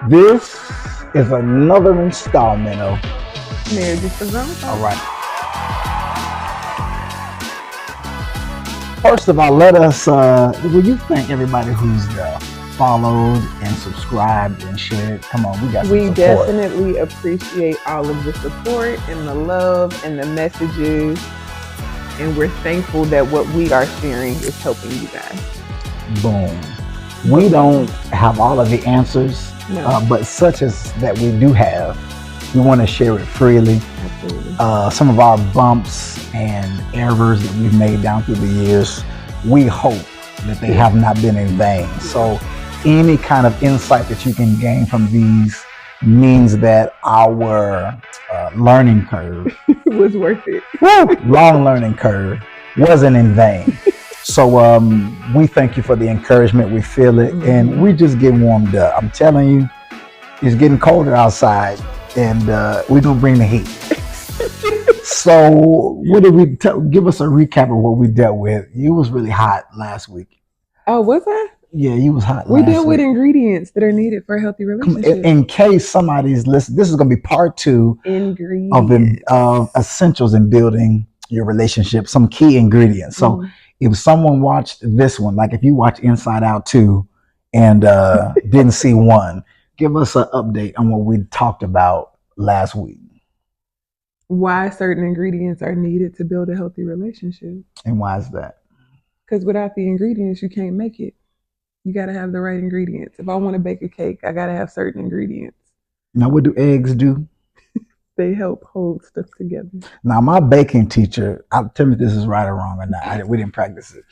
This is another installment of Marriage is presentable. All right. First of all, let us, will you thank everybody who's followed and subscribed and shared? Come on, we got some We support. definitely appreciate all of the support and the love and the messages. And we're thankful that what we are sharing is helping you guys. Boom. We don't have all of the answers, No. but such as that we do have, we want to share it freely. Absolutely. Some of our bumps and errors that we've made down through the years, we hope that they have not been in vain. So any kind of insight that you can gain from these means that our learning curve, It was worth it. long learning curve, wasn't in vain. So we thank you for the encouragement. We feel it, and we just get warmed up. I'm telling you, it's getting colder outside, and we're gonna bring the heat. So, what did we give us a recap of what we dealt with? You was really hot last week. Oh, was I? Yeah, you was hot. We last dealt with week. ingredients that are needed for a healthy relationship. In case somebody's listening, this is gonna be part 2 Ingredients. of essentials in building your relationship. Some key ingredients. So, if someone watched this one, like if you watch Inside Out 2 and didn't see 1, give us an update on what we talked about last week. Why certain ingredients are needed to build a healthy relationship. And why is that? Because without the ingredients, you can't make it. You got to have the right ingredients. If I want to bake a cake, I got to have certain ingredients. Now, what do eggs do? They help hold stuff together. Now, my baking teacher, tell me if this is right or wrong or not. We didn't practice it.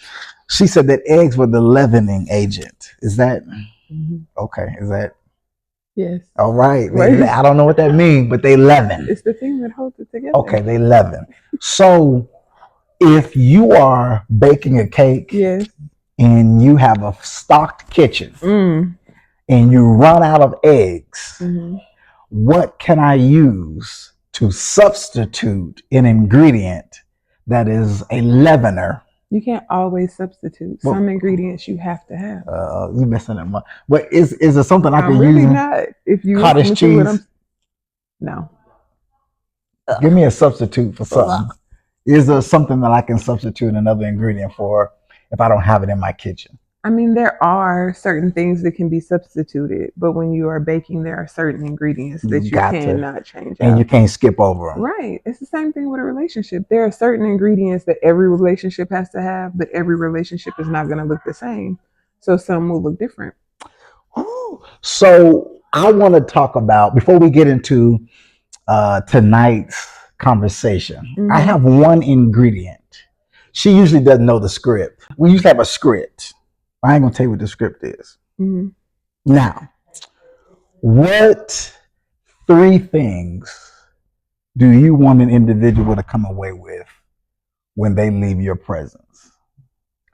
She said that eggs were the leavening agent. Is that okay? Is that yes? All right. Right. I don't know what that means, but they leaven. It's the thing that holds it together. Okay, they leaven. So, if you are baking a cake, yes, and you have a stocked kitchen, and you run out of eggs, what can I use to substitute an ingredient that is a leavener? You can't always substitute. Some ingredients you have to have. You messing up. But is there something I can use? Really not. If you cottage cheese. No. Give me a substitute for something. Is there something that I can substitute another ingredient for if I don't have it in my kitchen? I mean, there are certain things that can be substituted, but when you are baking, there are certain ingredients that you cannot change and out. You can't skip over them. Right. It's the same thing with a relationship. There are certain ingredients that every relationship has to have, but every relationship is not going to look the same. So some will look different. So I want to talk about, before we get into tonight's conversation, I have one ingredient. She usually doesn't know the script. We usually have a script. I ain't gonna tell you what the script is. Now, what 3 things do you want an individual to come away with when they leave your presence?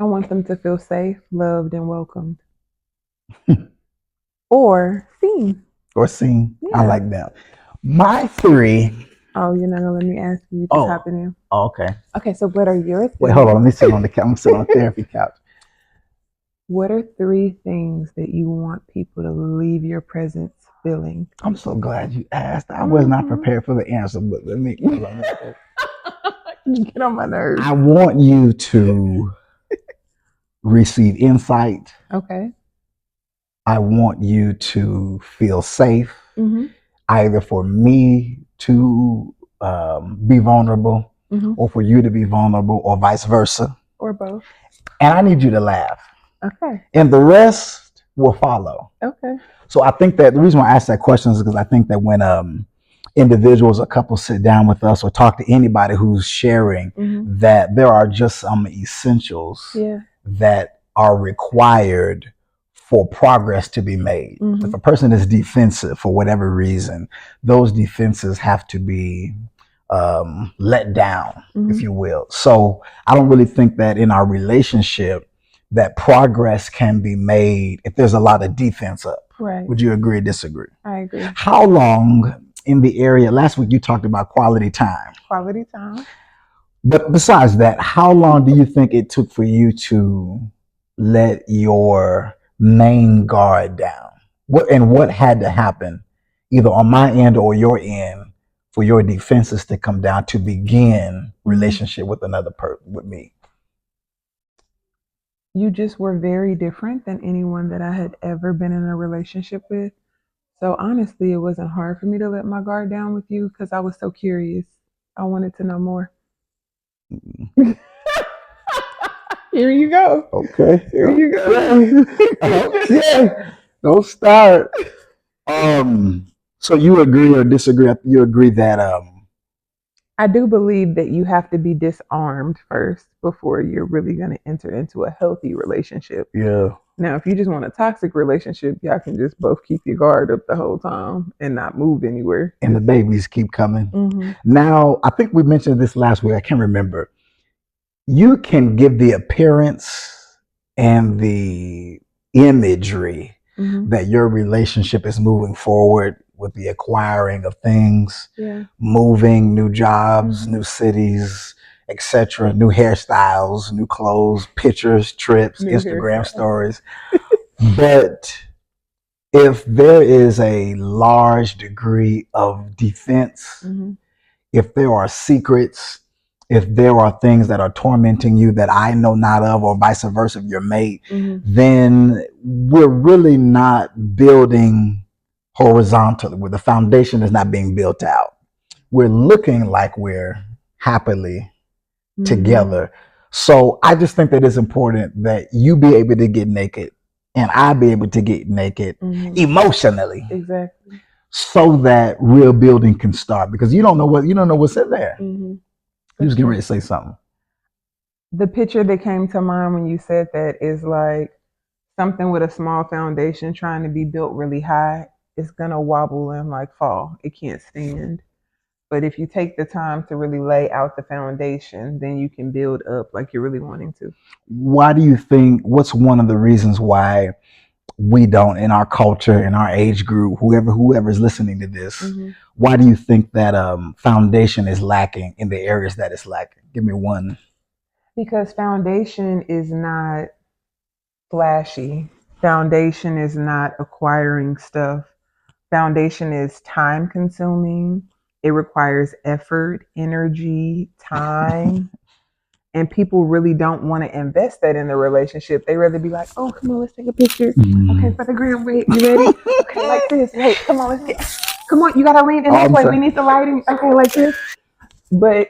I want them to feel safe, loved, and welcomed. Or seen. Yeah. I like that. My 3. Oh, you're not gonna let me ask you to hop in here. Oh, okay. Okay, so what are your 3? Wait, hold on. Let me sit on the couch. I'm sitting on the therapy couch. What are 3 things that you want people to leave your presence feeling? I'm so glad you asked. I was not prepared for the answer, but let me get on my nerves. I want you to receive insight. Okay. I want you to feel safe, either for me to be vulnerable, or for you to be vulnerable, or vice versa. Or both. And I need you to laugh. Okay. And the rest will follow. Okay. So I think that the reason why I ask that question is because I think that when individuals or couples sit down with us or talk to anybody who's sharing, that there are just some essentials that are required for progress to be made. If a person is defensive for whatever reason, those defenses have to be let down, if you will. So I don't really think that in our relationship that progress can be made if there's a lot of defense up. Right. Would you agree or disagree? I agree. How long in the area, last week you talked about quality time. Quality time. But besides that, how long do you think it took for you to let your main guard down? what had to happen, either on my end or your end, for your defenses to come down to begin relationship with another person, with me? You just were very different than anyone that I had ever been in a relationship with. So honestly, it wasn't hard for me to let my guard down with you because I was so curious. I wanted to know more. Here you go. Okay. Here you go. Okay. Don't start. So you agree or disagree? You agree that I do believe that you have to be disarmed first before you're really going to enter into a healthy relationship. yeah. Now, if you just want a toxic relationship, y'all can just both keep your guard up the whole time and not move anywhere. And the babies keep coming. Mm-hmm. Now, I think we mentioned this last week. I can't remember. You can give the appearance and the imagery that your relationship is moving forward with the acquiring of things, moving, new jobs, new cities, etc., new hairstyles, new clothes, pictures, trips, new Instagram stories. But if there is a large degree of defense, if there are secrets, if there are things that are tormenting you that I know not of, or vice versa, of your mate, then we're really not building horizontally, where the foundation is not being built out. We're looking like we're happily together. So I just think that it's important that you be able to get naked and I be able to get naked emotionally. Exactly. So that real building can start, because you don't know what's in there. You was getting ready to say something. The picture that came to mind when you said that is like something with a small foundation trying to be built really high. It's gonna wobble and like fall. It can't stand. But if you take the time to really lay out the foundation, then you can build up like you're really wanting to. Why do you think, what's one of the reasons why we don't, in our culture, in our age group, whoever's listening to this, why do you think that foundation is lacking in the areas that it's lacking? Give me one. Because foundation is not flashy. Foundation is not acquiring stuff. Foundation is time consuming. It requires effort, energy, time. And people really don't want to invest that in the relationship. They rather be like, oh, come on, let's take a picture. Okay, for the gram. Wait, you ready? Okay, like this. Wait, come on, let's get. Come on, you gotta lean in this way. We need the lighting. Okay, like this. But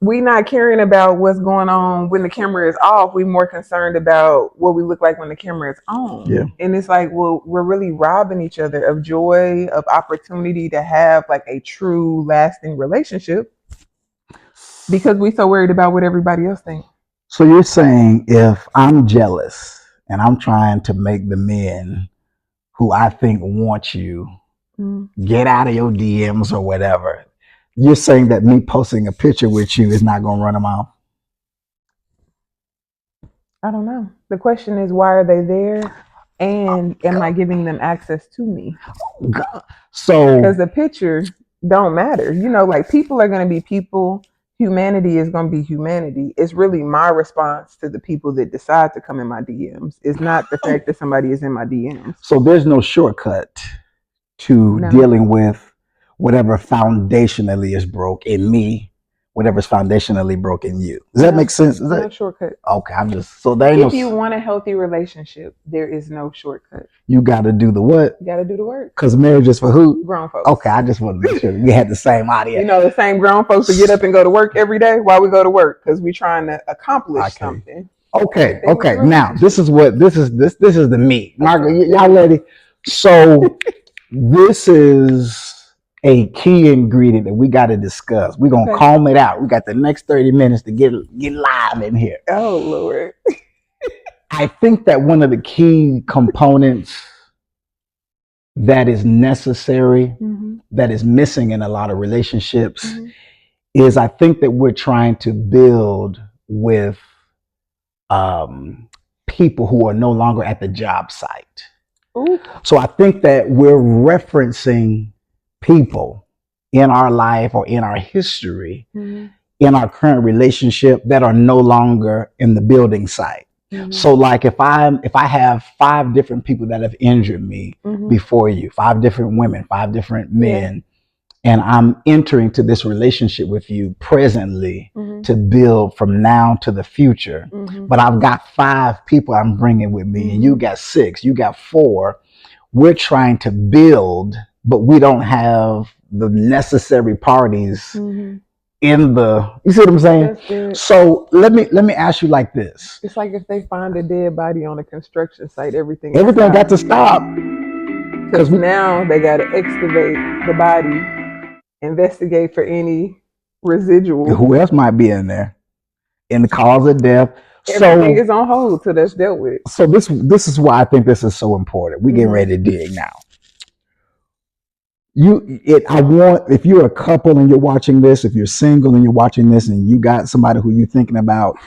we not caring about what's going on when the camera is off. We more concerned about what we look like when the camera is on. Yeah. And it's like, well, we're really robbing each other of joy, of opportunity to have like a true lasting relationship, because we so worried about what everybody else thinks. So you're saying if I'm jealous and I'm trying to make the men who I think want you get out of your DMs or whatever, you're saying that me posting a picture with you is not going to run them off? I don't know. The question is, why are they there? And am I giving them access to me? So, because the picture don't matter. You know, like people are going to be people. Humanity is going to be humanity. It's really my response to the people that decide to come in my DMs. It's not the fact that somebody is in my DMs. So there's no shortcut to dealing with whatever foundationally is broke in me, whatever's foundationally broke in you. Does that make sense? Is that no shortcut? Okay, I'm just so there. If you want a healthy relationship, there is no shortcut. You got to do the what? You got to do the work. Because marriage is for who? Grown folks. Okay, I just want to make sure we had the same audience. You know, the same grown folks that get up and go to work every day. Why we go to work? Because we're trying to accomplish something. Okay. Now this is the meat. Margaret, y'all ready? So this is a key ingredient that we got to discuss. We're gonna calm it out. We got the next 30 minutes to get live in here. Oh Lord. I think that one of the key components that is necessary, that is missing in a lot of relationships, is I think that we're trying to build with people who are no longer at the job site. Ooh. So I think that we're referencing people in our life or in our history, in our current relationship, that are no longer in the building site. So like if I have 5 different people that have injured me before you, 5 different women, 5 different men, and I'm entering to this relationship with you presently to build from now to the future. But I've got 5 people I'm bringing with me, and you got 6, you got 4. We're trying to build, but we don't have the necessary parties in the, you see what I'm saying? So let me ask you like this. It's like if they find a dead body on a construction site, everything got to stop. Because now they got to excavate the body, investigate for any residual. Who else might be in there? In the cause of death. Everything is on hold till that's dealt with. So this is why I think this is so important. We getting ready to dig now. If you're a couple and you're watching this, if you're single and you're watching this, and you got somebody who you're thinking about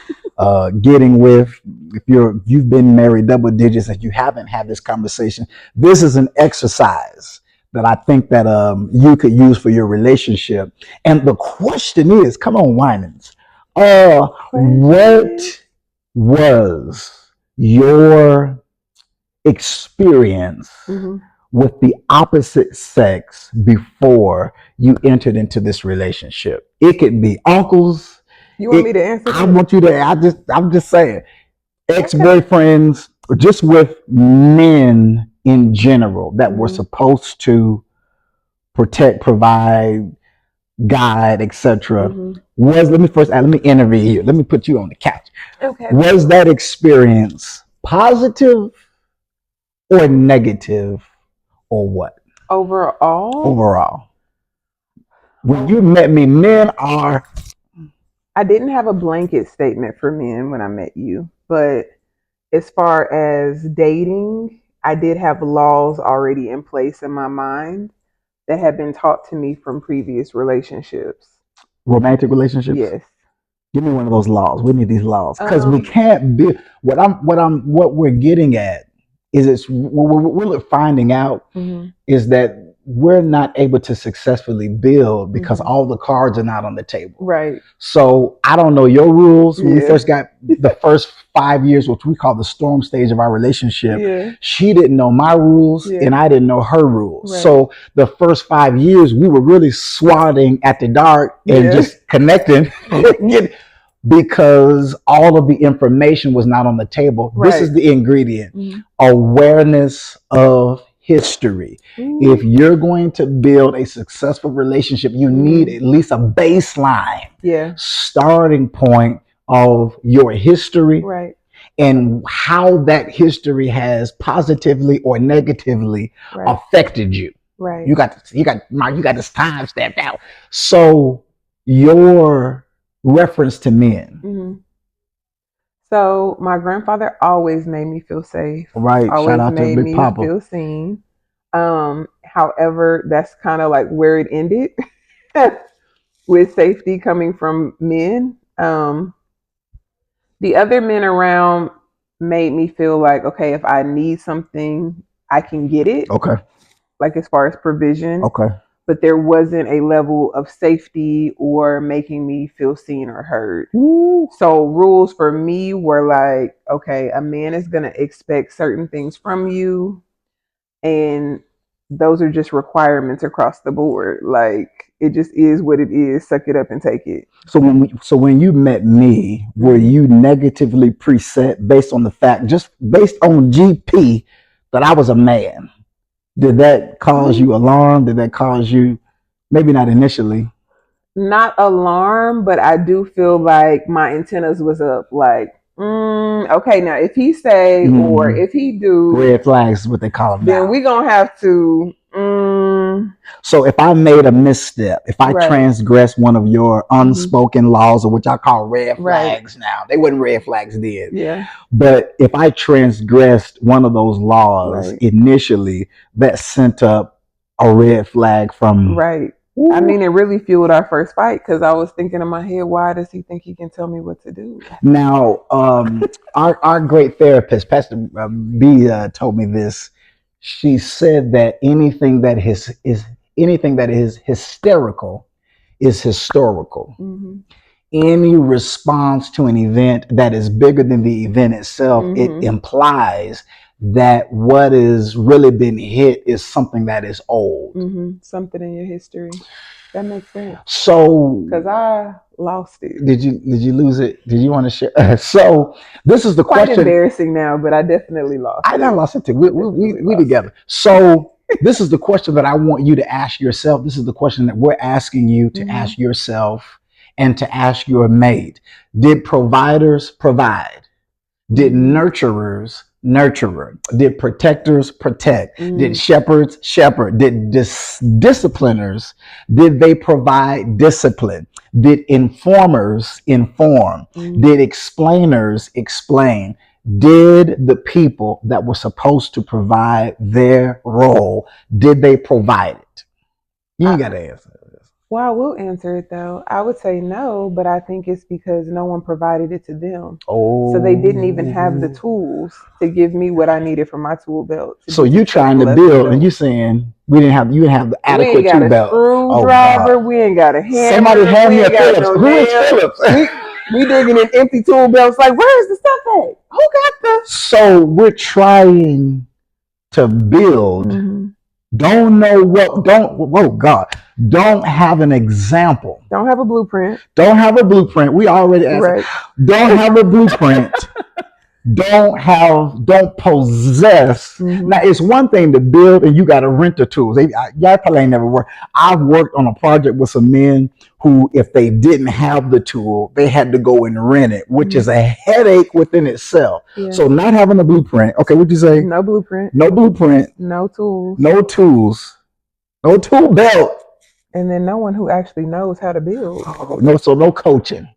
getting with, if you've been married double digits and you haven't had this conversation, this is an exercise that I think that you could use for your relationship. And the question is, come on, Winans, what was your experience with the opposite sex before you entered into this relationship? It could be uncles. You want me to answer that? I want you to. I'm just saying, ex-boyfriends, or just with men in general that were supposed to protect, provide, guide, etc. Let me interview you. Let me put you on the couch. Okay. Was that experience positive or negative? Or what? Overall. When you met me, I didn't have a blanket statement for men when I met you, but as far as dating, I did have laws already in place in my mind that had been taught to me from previous relationships. Romantic relationships? Yes. Give me one of those laws. We need these laws. Because we can't be what we're getting at is what we're finding out is that we're not able to successfully build because all the cards are not on the table. Right. So I don't know your rules. When we first got the first 5 years, which we call the storm stage of our relationship, she didn't know my rules and I didn't know her rules. Right. So the first 5 years we were really swatting at the dark and just connecting because all of the information was not on the table. Right. This is the ingredient. Awareness of history. If you're going to build a successful relationship, you need at least a baseline starting point of your history, right, and how that history has positively or negatively affected you. Right. You got this time stamped out. So your reference to men. So my grandfather always made me feel safe. Right. Always shout out made to Big me Papa. feel seen. However, that's kind of like where it ended with safety coming from men. The other men around made me feel like, okay, if I need something, I can get it. Okay. Like as far as provision. Okay. But there wasn't a level of safety or making me feel seen or heard. Ooh. So rules for me were like, okay, a man is going to expect certain things from you. And those are just requirements across the board. Like it just is what it is. Suck it up and take it. So when you met me, were you negatively preset based on the fact, just based on GP, that I was a man? Did that cause you alarm? Did that cause you, maybe not initially? Not alarm, but I do feel like my antennas was up. Like, okay, now if he say or if he do, red flags is what they call them. Then we gonna have to. So if I made a misstep, if I transgressed one of your unspoken laws, or which I call red flags now, they weren't red flags then. Yeah. But if I transgressed one of those laws initially, that sent up a red flag from. Right. Ooh. I mean, it really fueled our first fight because I was thinking in my head, why does he think he can tell me what to do? Now, our great therapist, Pastor B, told me this. She said that anything that is hysterical is historical. any response to an event that is bigger than the event itself, it implies that what is really been hit is something that is old. Something in your history. That makes sense. So, because I lost it. Did you lose it? Did you want to share? So this is the Quite question. Embarrassing now, but I definitely lost it. I lost it too. We together. So this is the question that I want you to ask yourself. This is the question that we're asking you to ask yourself and to ask your mate. Did providers provide? Did nurturers nurture? Did protectors protect? Did shepherds shepherd? Did discipliners, did they provide discipline? Did informers inform? Did explainers explain? Did the people that were supposed to provide their role, did they provide it? You ain't got to answer. Well, I will answer it though. I would say no, but I think it's because no one provided it to them. Oh. So they didn't even have the tools to give me what I needed for my tool belt. So you trying to build and you saying you didn't have the adequate tool belt. Screwdriver, we ain't got a hammer. Somebody hand me a Phillips. Who is Phillips? We digging in empty tool belts like, where's the stuff at? Who got the? So we're trying to build. Don't know what, don't have an example. Don't have a blueprint. Don't have a blueprint. We already asked. Right. Don't have a blueprint. don't possess. Now it's one thing to build and you got to rent the tools. Y'all probably ain't never worked. I've worked on a project with some men who, if they didn't have the tool, they had to go and rent it, which is a headache within itself. Yeah. So not having a blueprint. Okay, what'd you say? No blueprint. No blueprint. No tools. No tools. No tool belt. And then no one who actually knows how to build. So no coaching.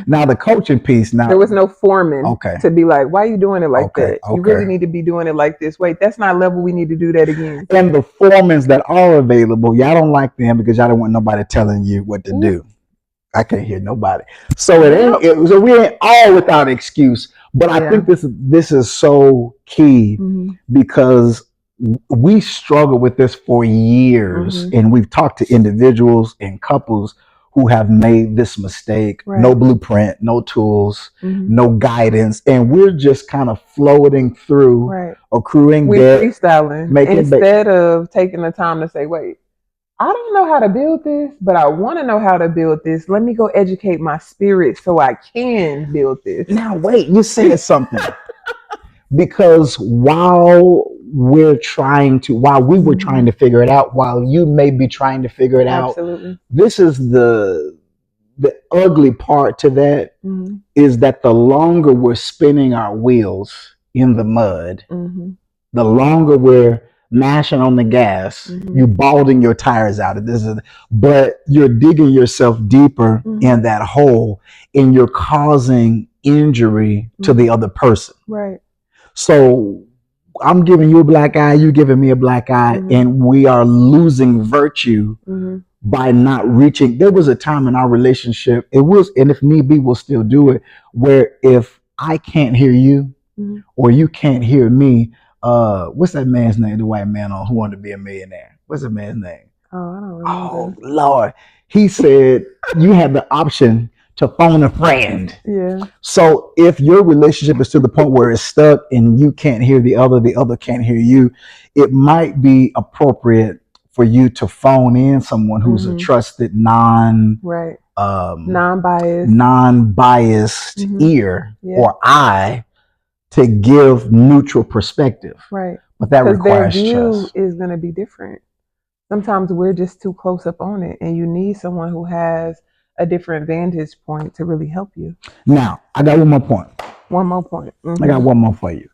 Now the coaching piece. There was no foreman to be like, why are you doing it like that? You really need to be doing it like this. Wait, that's not level. We need to do that again. And the foremans that are available, y'all don't like them because y'all don't want nobody telling you what to do. I can't hear nobody. So so we ain't all without excuse. But I think this is so key because we struggle with this for years, and we've talked to individuals and couples who have made this mistake. No blueprint, no tools, no guidance, and we're just kind of floating through, accruing debt, freestyling instead of taking the time to say, wait, I don't know how to build this, but I want to know how to build this. Let me go educate my spirit so I can build this. Now wait, you said something. Because while we were trying to figure it out, while you may be trying to figure it out, this is the ugly part to that is that the longer we're spinning our wheels in the mud, the longer we're mashing on the gas, you're balding your tires out. But you're digging yourself deeper in that hole, and you're causing injury to the other person. Right. So I'm giving you a black eye, you giving me a black eye, and we are losing virtue by not reaching. There was a time in our relationship, and if need be, we'll still do it, where if I can't hear you or you can't hear me, what's that man's name, the white man on Who Wanted to Be a Millionaire? What's the man's name? Oh, I don't remember. Oh, Lord. He said you had the option to phone a friend. Yeah. So if your relationship is to the point where it's stuck and you can't hear the other can't hear you, it might be appropriate for you to phone in someone who's a trusted non-biased ear or eye to give neutral perspective. Right. But that requires their view trust. Is going to be different. Sometimes we're just too close up on it, and you need someone who has a different vantage point to really help you. Now, I got one more point. One more point. I got one more for you.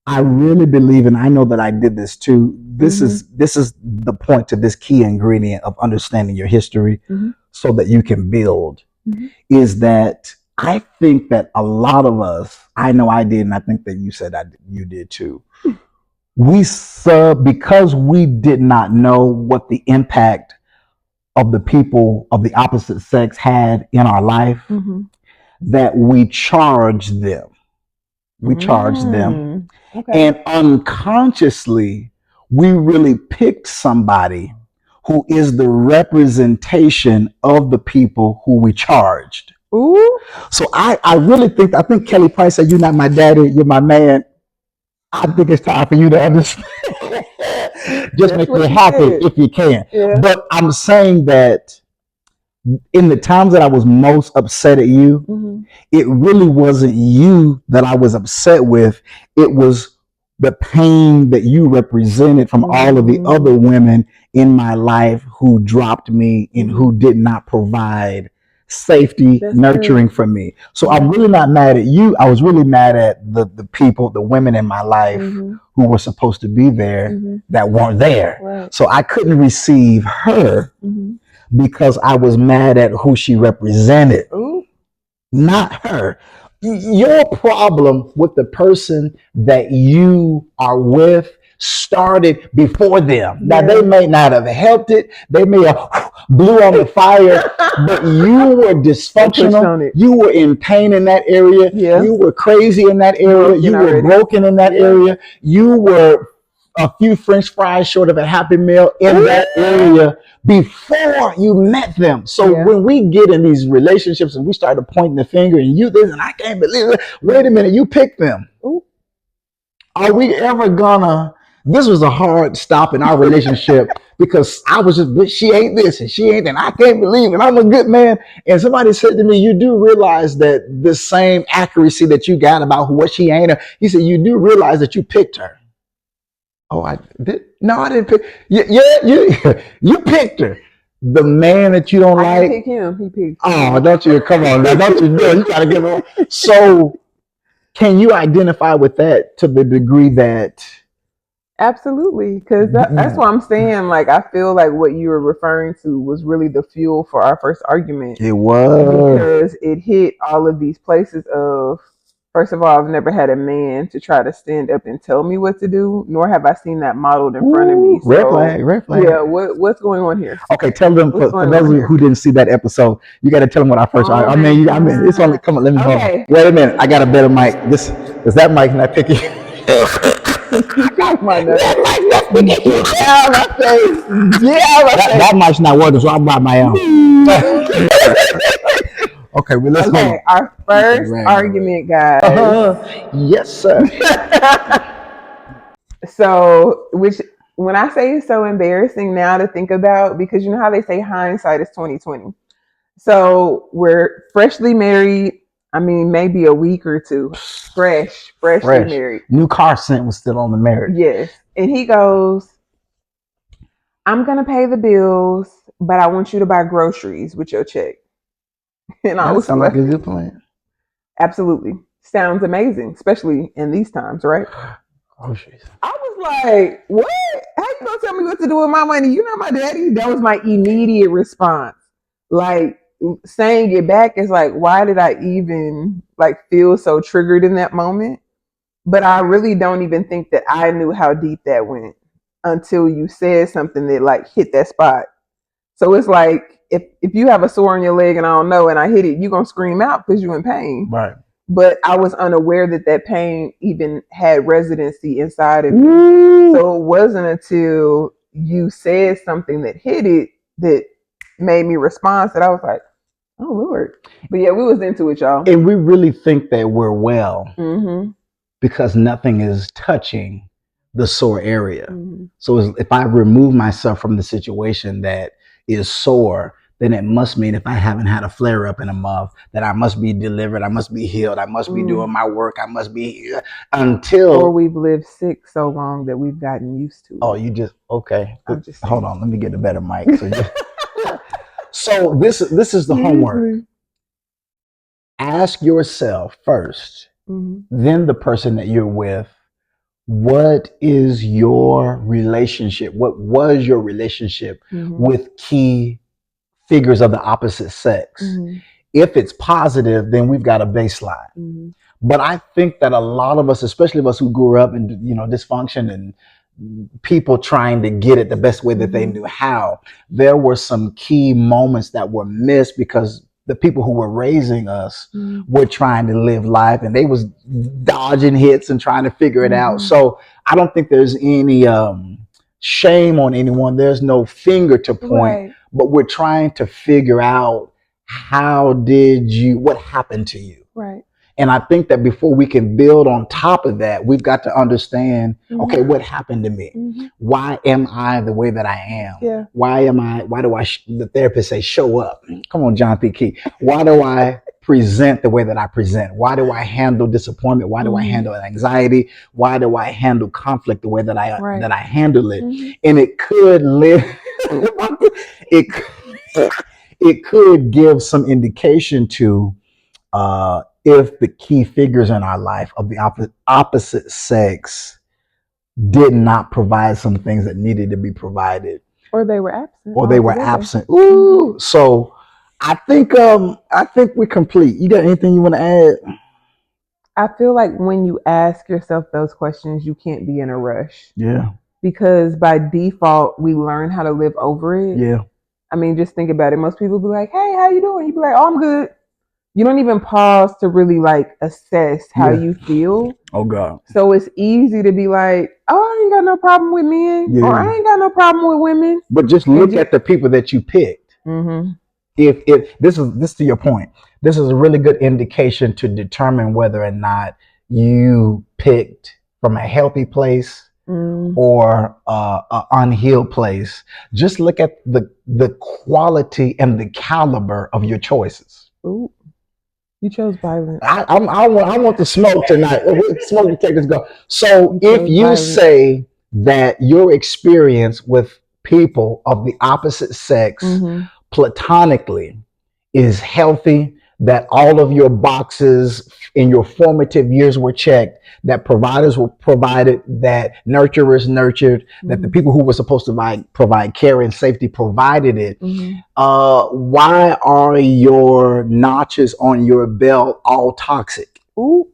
I really believe, and I know that I did this too. This is the point to this key ingredient of understanding your history so that you can build, is that I think that a lot of us, I know I did, and I think that you said you did too. Because we did not know what the impact of the people of the opposite sex had in our life, that we charged them. Okay. And unconsciously, we really picked somebody who is the representation of the people who we charged. Ooh. So I really think, I think Kelly Price said, "You're not my daddy, you're my man." I think it's time for you to understand. Just make me happy if you can. Yeah. But I'm saying that in the times that I was most upset at you, it really wasn't you that I was upset with. It was the pain that you represented from all of the other women in my life who dropped me and who did not provide safety, nurturing for me. So I'm really not mad at you. I was really mad at the people, the women in my life who were supposed to be there that weren't there. Right. So I couldn't receive her because I was mad at who she represented. Ooh. Not her. Your problem with the person that you are with started before them. Now, they may not have helped it. They may have blew on the fire, but you were dysfunctional. You were in pain in that area. Yeah. You were crazy in that area. You were broken in that area. You were a few French fries short of a Happy Meal in that area before you met them. So when we get in these relationships and we start pointing the finger and you this and I can't believe it. Wait a minute, you picked them. Ooh. Are we ever gonna? This was a hard stop in our relationship because I was just, but she ain't this and she ain't that. I can't believe it. I'm a good man. And somebody said to me, "You do realize that the same accuracy that you got about what she ain't." He said, "You do realize that you picked her." Oh, I did. No, I didn't pick. You picked her. The man that you don't like. I didn't pick him. He picked. Oh, don't you? Come on, now, don't you do it? You gotta give him. So, can you identify with that to the degree that? Absolutely, because that's what I'm saying. Like, I feel like what you were referring to was really the fuel for our first argument. It was because it hit all of these places of. First of all, I've never had a man to try to stand up and tell me what to do, nor have I seen that modeled in front of me. So, red flag. Yeah, what's going on here? Okay, tell them for those who didn't see that episode, you got to tell them what our first. I mean, it's only. Come on, let me know. Wait a minute, I got a better mic. This is that mic not picking. My that mic's not picking. Yeah, my face. Yeah, that mic's not working, so I brought my own. Okay, well, let's go. Our first argument, guys. Yes, sir. So, which when I say it's so embarrassing now to think about, because you know how they say hindsight is 20/20. So we're freshly married. I mean, maybe a week or two. Freshly married. New car scent was still on the marriage. Yes. And he goes, "I'm gonna pay the bills, but I want you to buy groceries with your check." And that sounds like a good plan. Absolutely. Sounds amazing, especially in these times, right? Groceries. I was like, what? How you gonna tell me what to do with my money? You're not my daddy. That was my immediate response. Like, saying it back is like, why did I even feel so triggered in that moment? But I really don't even think that I knew how deep that went until you said something that hit that spot. So it's like, if you have a sore on your leg and I don't know and I hit it, you're going to scream out because you're in pain. Right. But I was unaware that pain even had residency inside of me. So it wasn't until you said something that hit it that made me respond. That I was like, oh, Lord. But yeah, we was into it, y'all. And we really think that we're well because nothing is touching the sore area. So if I remove myself from the situation that is sore, then it must mean if I haven't had a flare up in a month, that I must be delivered, I must be healed, I must be doing my work, I must be or we've lived sick so long that we've gotten used to it. Oh, you just okay. Hold on, let me get a better mic. So this is the homework. Ask yourself first, then the person that you're with, what is your relationship? What was your relationship with key figures of the opposite sex? If it's positive, then we've got a baseline. But I think that a lot of us, especially us who grew up in dysfunction and people trying to get it the best way that they knew how, there were some key moments that were missed because the people who were raising us were trying to live life and they was dodging hits and trying to figure it out. So I don't think there's any shame on anyone. There's no finger to point, but we're trying to figure out what happened to you. Right. And I think that before we can build on top of that, we've got to understand, okay, what happened to me? Why am I the way that I am? Yeah. Why do the therapist say, show up? Come on, John P. Key. Why do I present the way that I present? Why do I handle disappointment? Why do I handle anxiety? Why do I handle conflict the way that I handle it? And it could it could give some indication to if the key figures in our life of the opposite sex did not provide some things that needed to be provided, or they were absent. Ooh, so I think we're complete. You got anything you want to add? I feel like when you ask yourself those questions, you can't be in a rush. Yeah. Because by default, we learn how to live over it. Yeah. I mean, just think about it. Most people be like, "Hey, how you doing?" You be like, "Oh, I'm good." You don't even pause to really like assess how you feel. Oh God. So it's easy to be like, "Oh, I ain't got no problem with men," or "I ain't got no problem with women." But just look at the people that you picked. If this is to your point, this is a really good indication to determine whether or not you picked from a healthy place or an unhealed place. Just look at the quality and the caliber of your choices. Ooh. You chose violence. I want the smoke tonight. Smoke detectors go. So if you say that your experience with people of the opposite sex platonically is healthy, that all of your boxes in your formative years were checked, that providers were provided, that nurturers nurtured, that the people who were supposed to provide care and safety provided it, why are your notches on your belt all toxic? Ooh.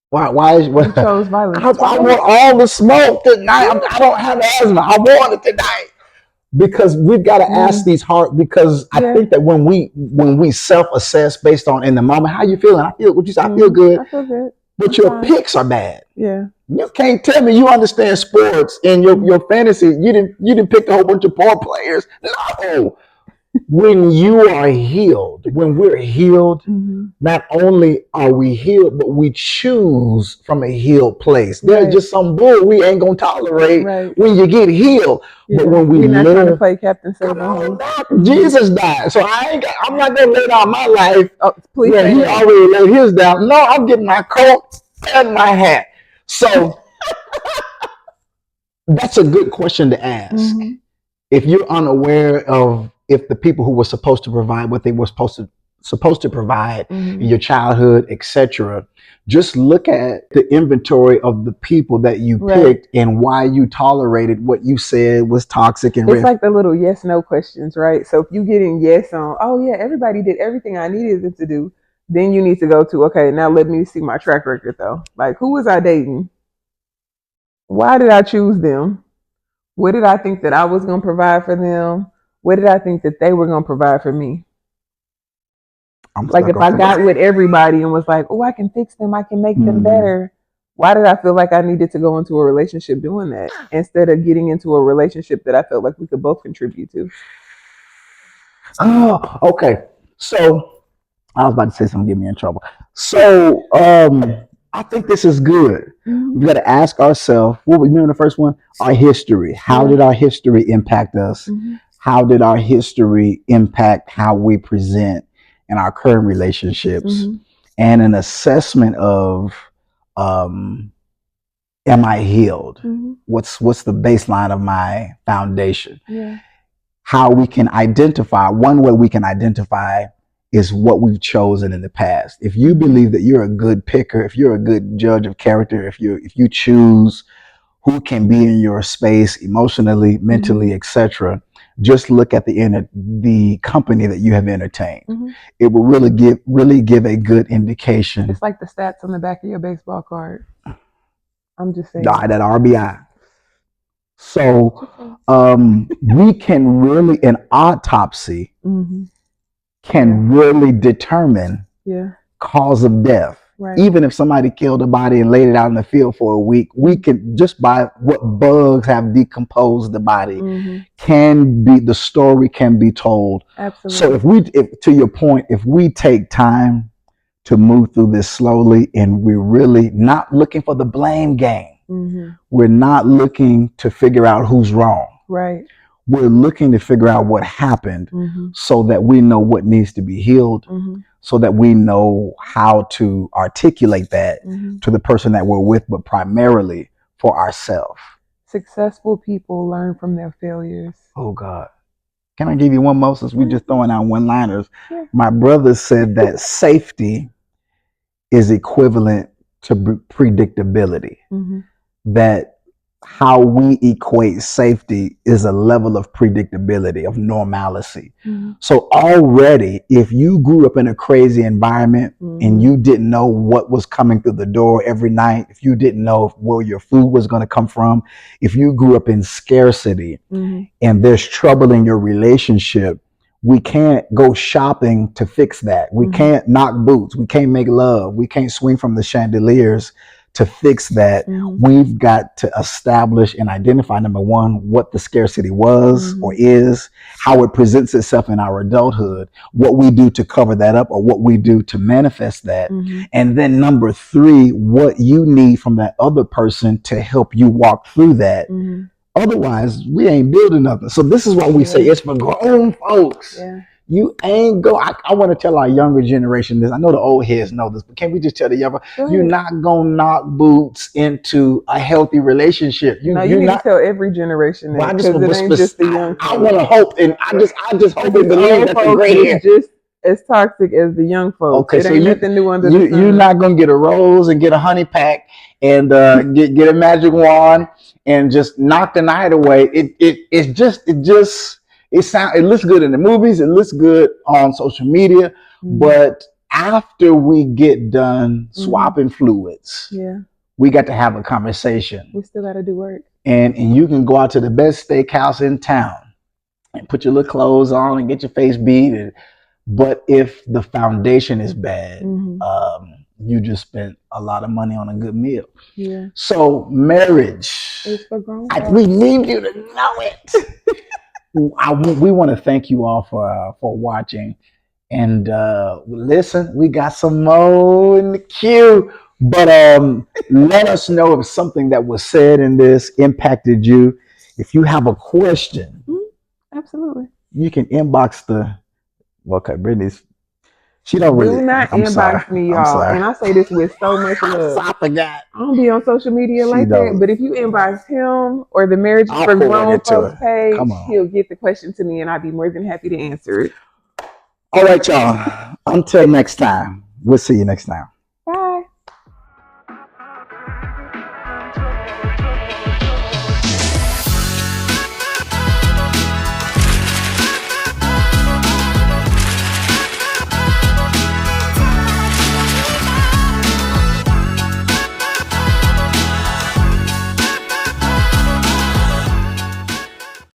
Why is you chose violence? I want all the smoke tonight. I don't have asthma. I want it tonight. Because we've got to ask these hard, because I think that when we self-assess based on in the moment, how you feeling? I feel good. I feel good. But your picks are bad. Yeah. You can't tell me you understand sports and your fantasy. You didn't pick a whole bunch of poor players. No. When you are healed, when we're healed, not only are we healed, but we choose from a healed place. There's just some bull we ain't gonna tolerate when you get healed. But when we're not trying to play Captain Save, Jesus died, so I'm not gonna lay down my life. Oh, please. Yeah, he already laid his down. No, I'm getting my coat and my hat. So that's a good question to ask. If you're unaware of if the people who were supposed to provide what they were supposed to provide in your childhood, etc., just look at the inventory of the people that you picked and why you tolerated what you said was toxic. And it's like the little yes no questions, right? So if you get in yes on, oh yeah, everybody did everything I needed them to do, then you need to go to, okay, now let me see my track record though. Like, who was I dating? Why did I choose them? What did I think that I was going to provide for them? What did I think that they were going to provide for me? Like if I got with everybody and was like, oh, I can fix them, I can make them better. Why did I feel like I needed to go into a relationship doing that instead of getting into a relationship that I felt like we could both contribute to? Oh, okay. So I was about to say something to get me in trouble. So I think this is good. We got to ask ourselves, what we remember the first one? Our history. How did our history impact us? How did our history impact how we present in our current relationships? And an assessment of, am I healed? What's the baseline of my foundation? How we can identify, one way we can identify is what we've chosen in the past. If you believe that you're a good picker, if you're a good judge of character, if you choose who can be in your space emotionally, mentally, etc., just look at the company that you have entertained. It will really give a good indication. It's like the stats on the back of your baseball card. I'm just saying. That RBI. So we can really, an autopsy can really determine cause of death. Right. Even if somebody killed a body and laid it out in the field for a week, we can just by what bugs have decomposed the body the story can be told. Absolutely. So to your point, if we take time to move through this slowly and we're really not looking for the blame game, we're not looking to figure out who's wrong. Right. We're looking to figure out what happened so that we know what needs to be healed, so that we know how to articulate that to the person that we're with, but primarily for ourselves. Successful people learn from their failures. Oh, God. Can I give you one more since we're just throwing out one-liners? Yeah. My brother said that safety is equivalent to predictability. That how we equate safety is a level of predictability, of normalcy. So already, if you grew up in a crazy environment and you didn't know what was coming through the door every night, if you didn't know where your food was going to come from, if you grew up in scarcity and there's trouble in your relationship, we can't go shopping to fix that. We can't knock boots. We can't make love. We can't swing from the chandeliers to fix that. We've got to establish and identify, number one, what the scarcity was or is, how it presents itself in our adulthood, what we do to cover that up or what we do to manifest that. And then number three, what you need from that other person to help you walk through that. Otherwise, we ain't building nothing. So this is why we say it's for grown folks. You ain't go. I want to tell our younger generation this. I know the old heads know this, but can't we just tell the younger? You're not gonna knock boots into a healthy relationship. You need to tell every generation that, because it ain't just the young. I want to hope, and I just hope and believe that the gray hair just as toxic as the young folks. Okay, it ain't nothing new under the sun. You're not gonna get a rose and get a honey pack and get a magic wand and just knock the night away. It looks good in the movies. It looks good on social media. But after we get done swapping fluids, we got to have a conversation. We still got to do work. And you can go out to the best steakhouse in town and put your little clothes on and get your face beat. But if the foundation is bad, you just spent a lot of money on a good meal. So marriage, we need you to know it. We want to thank you all for watching, and listen, we got some more in the queue, but let us know if something that was said in this impacted you. If you have a question, absolutely, you can inbox Brittany's. She don't really. Do not inbox me, y'all. And I say this with so much love. I forgot. I don't be on social media like that. But if you inbox him or the Marriage for Grown Folks page, he'll get the question to me, and I'd be more than happy to answer it. All right, y'all. Until next time. We'll see you next time.